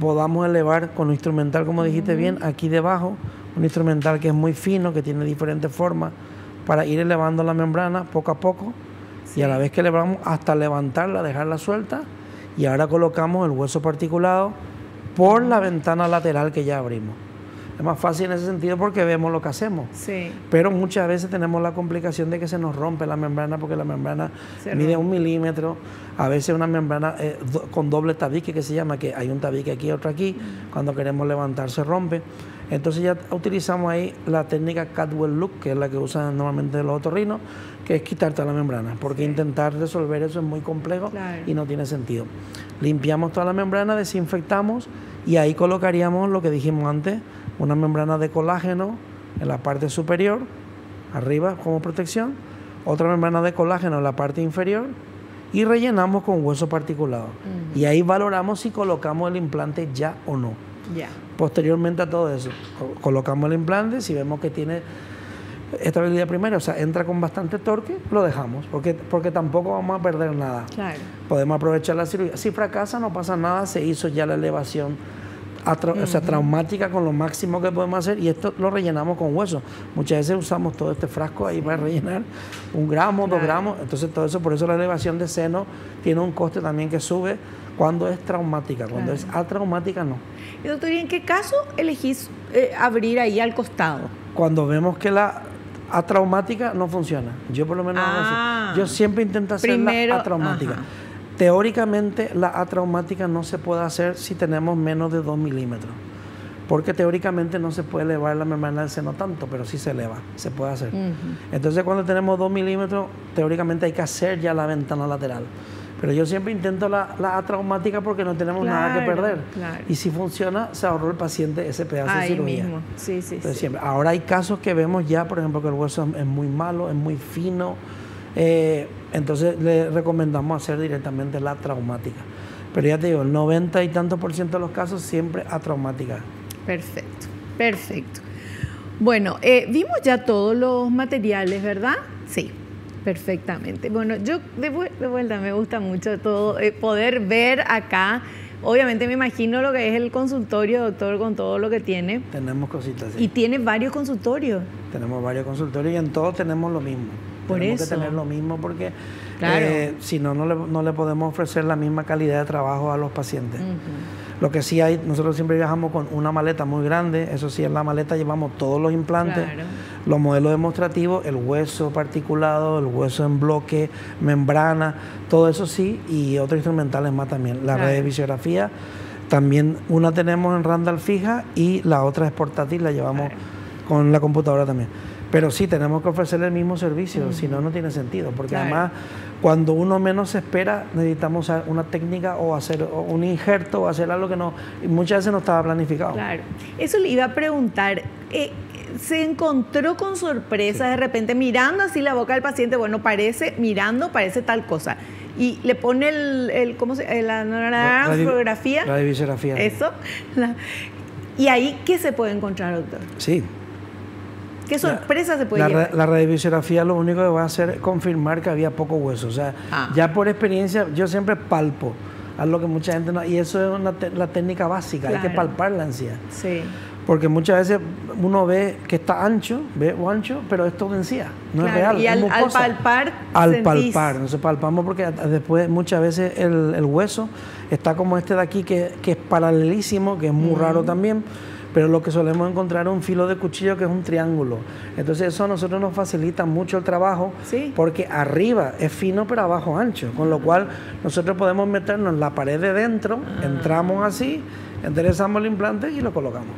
podamos elevar con un instrumental, como dijiste bien, aquí debajo, un instrumental que es muy fino, que tiene diferentes formas, para ir elevando la membrana poco a poco y a la vez que elevamos hasta levantarla, dejarla suelta. Y ahora colocamos el hueso particulado por la ventana lateral que ya abrimos. Es más fácil en ese sentido porque vemos lo que hacemos.
Sí.
Pero muchas veces tenemos la complicación de que se nos rompe la membrana porque la membrana mide 1 milímetro. A veces una membrana con doble tabique que se llama, que hay un tabique aquí y otro aquí. Cuando queremos levantar se rompe. Entonces ya utilizamos ahí la técnica Cadwell Look, que es la que usan normalmente los otorrinos, que es quitar toda la membrana, porque intentar resolver eso es muy complejo y no tiene sentido. Limpiamos toda la membrana, desinfectamos y ahí colocaríamos lo que dijimos antes, una membrana de colágeno en la parte superior, arriba como protección, otra membrana de colágeno en la parte inferior y rellenamos con hueso particulado. Y ahí valoramos si colocamos el implante ya o no. Posteriormente a todo eso, colocamos el implante, si vemos que tiene estabilidad primaria, o sea, entra con bastante torque, lo dejamos, porque tampoco vamos a perder nada. Podemos aprovechar la cirugía. Si fracasa, no pasa nada, se hizo ya la elevación o sea, traumática con lo máximo que podemos hacer y esto lo rellenamos con hueso. Muchas veces usamos todo este frasco ahí para rellenar 1 gramo, 2 gramos, entonces todo eso, por eso la elevación de seno tiene un coste también que sube cuando es traumática, cuando es atraumática no.
Y doctor, ¿y en qué caso elegís abrir ahí al costado?
Cuando vemos que la atraumática no funciona. Yo por lo menos yo siempre intento hacer la atraumática. Teóricamente la atraumática no se puede hacer si tenemos menos de 2 milímetros. Porque teóricamente no se puede elevar la membrana del seno tanto, pero sí se eleva, se puede hacer. Entonces cuando tenemos 2 milímetros, teóricamente hay que hacer ya la ventana lateral. Pero yo siempre intento la atraumática porque no tenemos nada que perder. Y si funciona, se ahorró el paciente ese pedazo de cirugía.
Mismo. Sí.
Siempre. Ahora hay casos que vemos ya, por ejemplo, que el hueso es muy malo, es muy fino. Entonces le recomendamos hacer directamente la traumática. Pero ya te digo, el 90 y tantos % de los casos siempre atraumática.
Perfecto. Bueno, vimos ya todos los materiales, ¿verdad? Sí. Perfectamente. Bueno, yo de vuelta me gusta mucho todo, poder ver acá. Obviamente me imagino lo que es el consultorio, doctor, con todo lo que tiene.
Tenemos cositas. Sí.
Y tiene varios consultorios.
Tenemos varios consultorios y en todos tenemos lo mismo. Tenemos que tener lo mismo porque si no, no le podemos ofrecer la misma calidad de trabajo a los pacientes. Lo que sí hay, nosotros siempre viajamos con una maleta muy grande, eso sí, en la maleta llevamos todos los implantes, los modelos demostrativos, el hueso particulado, el hueso en bloque, membrana, todo eso sí, y otros instrumentales más también. La radiovisiografía, también una tenemos en Randall fija y la otra es portátil, la llevamos con la computadora también. Pero sí, tenemos que ofrecerle el mismo servicio, si no, no tiene sentido, porque además, cuando uno menos se espera, necesitamos una técnica o hacer un injerto o hacer algo que muchas veces no estaba planificado.
Claro, eso le iba a preguntar, ¿se encontró con sorpresa de repente mirando así la boca del paciente? Bueno, parece tal cosa. Y le pone la radiografía.
Radiovisiografía.
Eso. ¿Y ahí qué se puede encontrar, doctor?
Sí.
¿Qué sorpresa se puede llevar?
La radiovisiografía lo único que va a hacer es confirmar que había poco hueso. O sea, ya por experiencia, yo siempre palpo, a lo que mucha gente no... Y eso es la técnica básica, hay que palpar la encía.
Sí.
Porque muchas veces uno ve que está ancho, pero es todo encía, no es real.
Y al palpar,
entonces palpamos porque después muchas veces el hueso está como este de aquí, que es paralelísimo, que es muy raro también. Pero lo que solemos encontrar es un filo de cuchillo que es un triángulo. Entonces eso a nosotros nos facilita mucho el trabajo porque arriba es fino pero abajo ancho. Con lo cual nosotros podemos meternos en la pared de dentro, entramos así, enderezamos el implante y lo colocamos.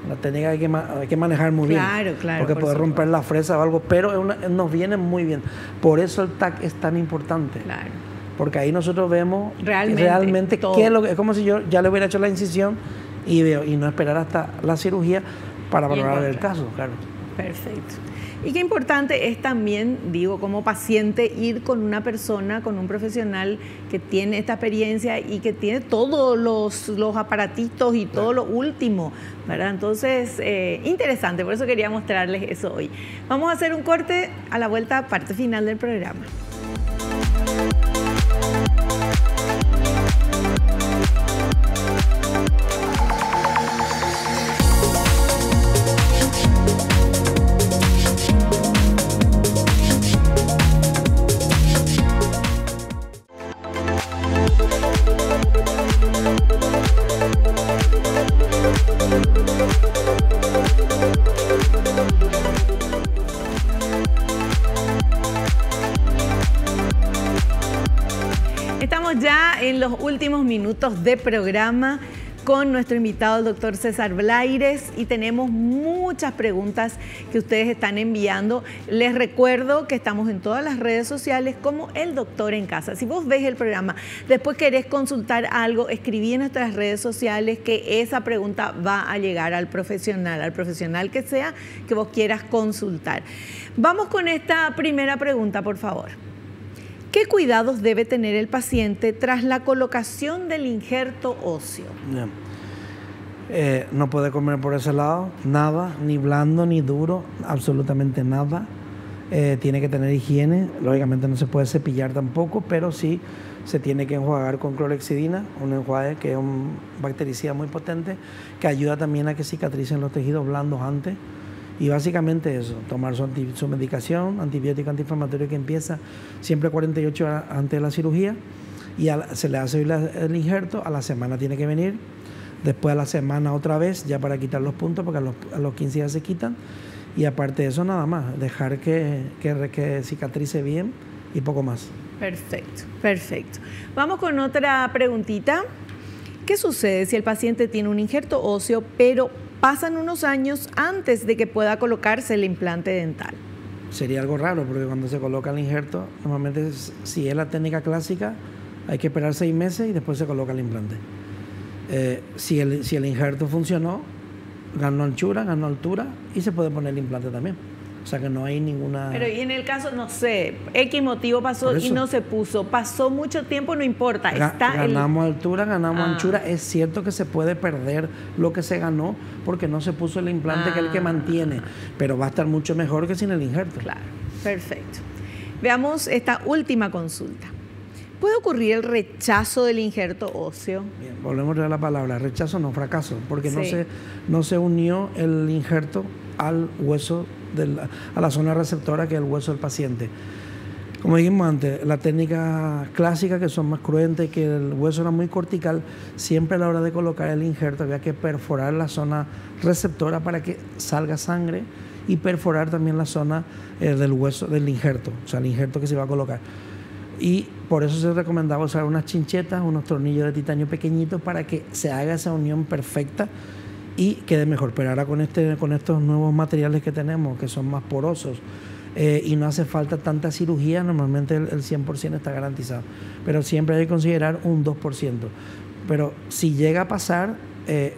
Una técnica hay que manejar muy bien. Porque puede romper la fresa o algo, pero nos viene muy bien. Por eso el TAC es tan importante. Porque ahí nosotros vemos realmente qué es lo que... Es como si yo ya le hubiera hecho la incisión y no esperar hasta la cirugía para valorar el caso,
Perfecto. Y qué importante es también, digo, como paciente, ir con una persona, con un profesional que tiene esta experiencia y que tiene todos los aparatitos y todo lo último, ¿verdad? Entonces, interesante, por eso quería mostrarles eso hoy. Vamos a hacer un corte, a la vuelta, parte final del programa. los últimos minutos de programa con nuestro invitado, el doctor César Blaires, y tenemos muchas preguntas que ustedes están enviando. Les recuerdo que estamos en todas las redes sociales como El Doctor en Casa. Si vos ves el programa, después querés consultar algo, escribí en nuestras redes sociales que esa pregunta va a llegar al profesional que sea que vos quieras consultar. Vamos con esta primera pregunta, por favor. ¿Qué cuidados debe tener el paciente tras la colocación del injerto óseo?
No puede comer por ese lado, nada, ni blando ni duro, absolutamente nada. Tiene que tener higiene, lógicamente no se puede cepillar tampoco, pero sí se tiene que enjuagar con clorhexidina, un enjuague que es un bactericida muy potente, que ayuda también a que cicatricen los tejidos blandos antes. Y básicamente eso, tomar su medicación, antibiótico antiinflamatorio que empieza siempre 48 horas antes de la cirugía y se le hace el injerto, a la semana tiene que venir, después a la semana otra vez, ya para quitar los puntos, porque a los 15 días se quitan, y aparte de eso nada más, dejar que cicatrice bien y poco más.
Perfecto, perfecto. Vamos con otra preguntita. ¿Qué sucede si el paciente tiene un injerto óseo, pero pasan unos años antes de que pueda colocarse el implante dental?
Sería algo raro, porque cuando se coloca el injerto, normalmente si es la técnica clásica, hay que esperar 6 meses y después se coloca el implante. Si el injerto funcionó, ganó anchura, ganó altura y se puede poner el implante también. O sea que no hay ninguna...
Pero y en el caso, no sé, X motivo pasó y no se puso. Pasó mucho tiempo, no importa.
Ganamos altura, ganamos anchura. Es cierto que se puede perder lo que se ganó porque no se puso el implante que es el que mantiene. Pero va a estar mucho mejor que sin el injerto.
Claro, perfecto. Veamos esta última consulta. ¿Puede ocurrir el rechazo del injerto óseo?
Bien, volvemos a la palabra, rechazo no, fracaso, porque no se unió el injerto al hueso, a la zona receptora que es el hueso del paciente. Como dijimos antes, la técnica clásica, que son más cruentes, que el hueso era muy cortical, siempre a la hora de colocar el injerto había que perforar la zona receptora para que salga sangre y perforar también la zona del hueso del injerto, o sea, el injerto que se va a colocar. Y por eso se recomendaba usar unas chinchetas, unos tornillos de titanio pequeñitos para que se haga esa unión perfecta y quede mejor. Pero ahora con estos nuevos materiales que tenemos, que son más porosos, y no hace falta tanta cirugía, normalmente el 100% está garantizado. Pero siempre hay que considerar un 2%. Pero si llega a pasar,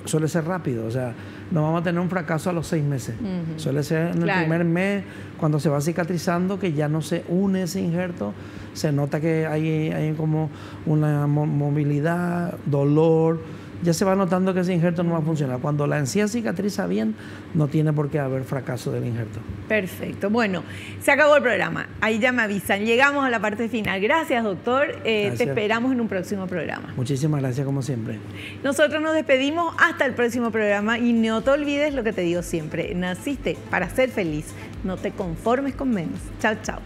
suele ser rápido, o sea, no vamos a tener un fracaso a los 6 meses. Suele ser en el primer mes, cuando se va cicatrizando, que ya no se une ese injerto, se nota que hay como una movilidad, dolor, ya se va notando que ese injerto no va a funcionar. Cuando la encía cicatriza bien, no tiene por qué haber fracaso del injerto.
Perfecto. Bueno, se acabó el programa. Ahí ya me avisan. Llegamos a la parte final. Gracias, doctor. Gracias. Te esperamos en un próximo programa.
Muchísimas gracias, como siempre.
Nosotros nos despedimos hasta el próximo programa y no te olvides lo que te digo siempre. Naciste para ser feliz. No te conformes con menos. Chao, chao.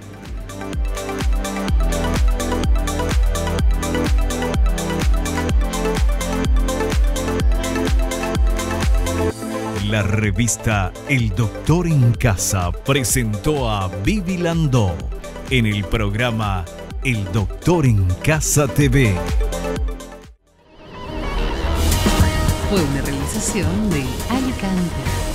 La revista El Doctor en Casa presentó a Vivi Landó en el programa El Doctor en Casa TV.
Fue una realización de Alicante.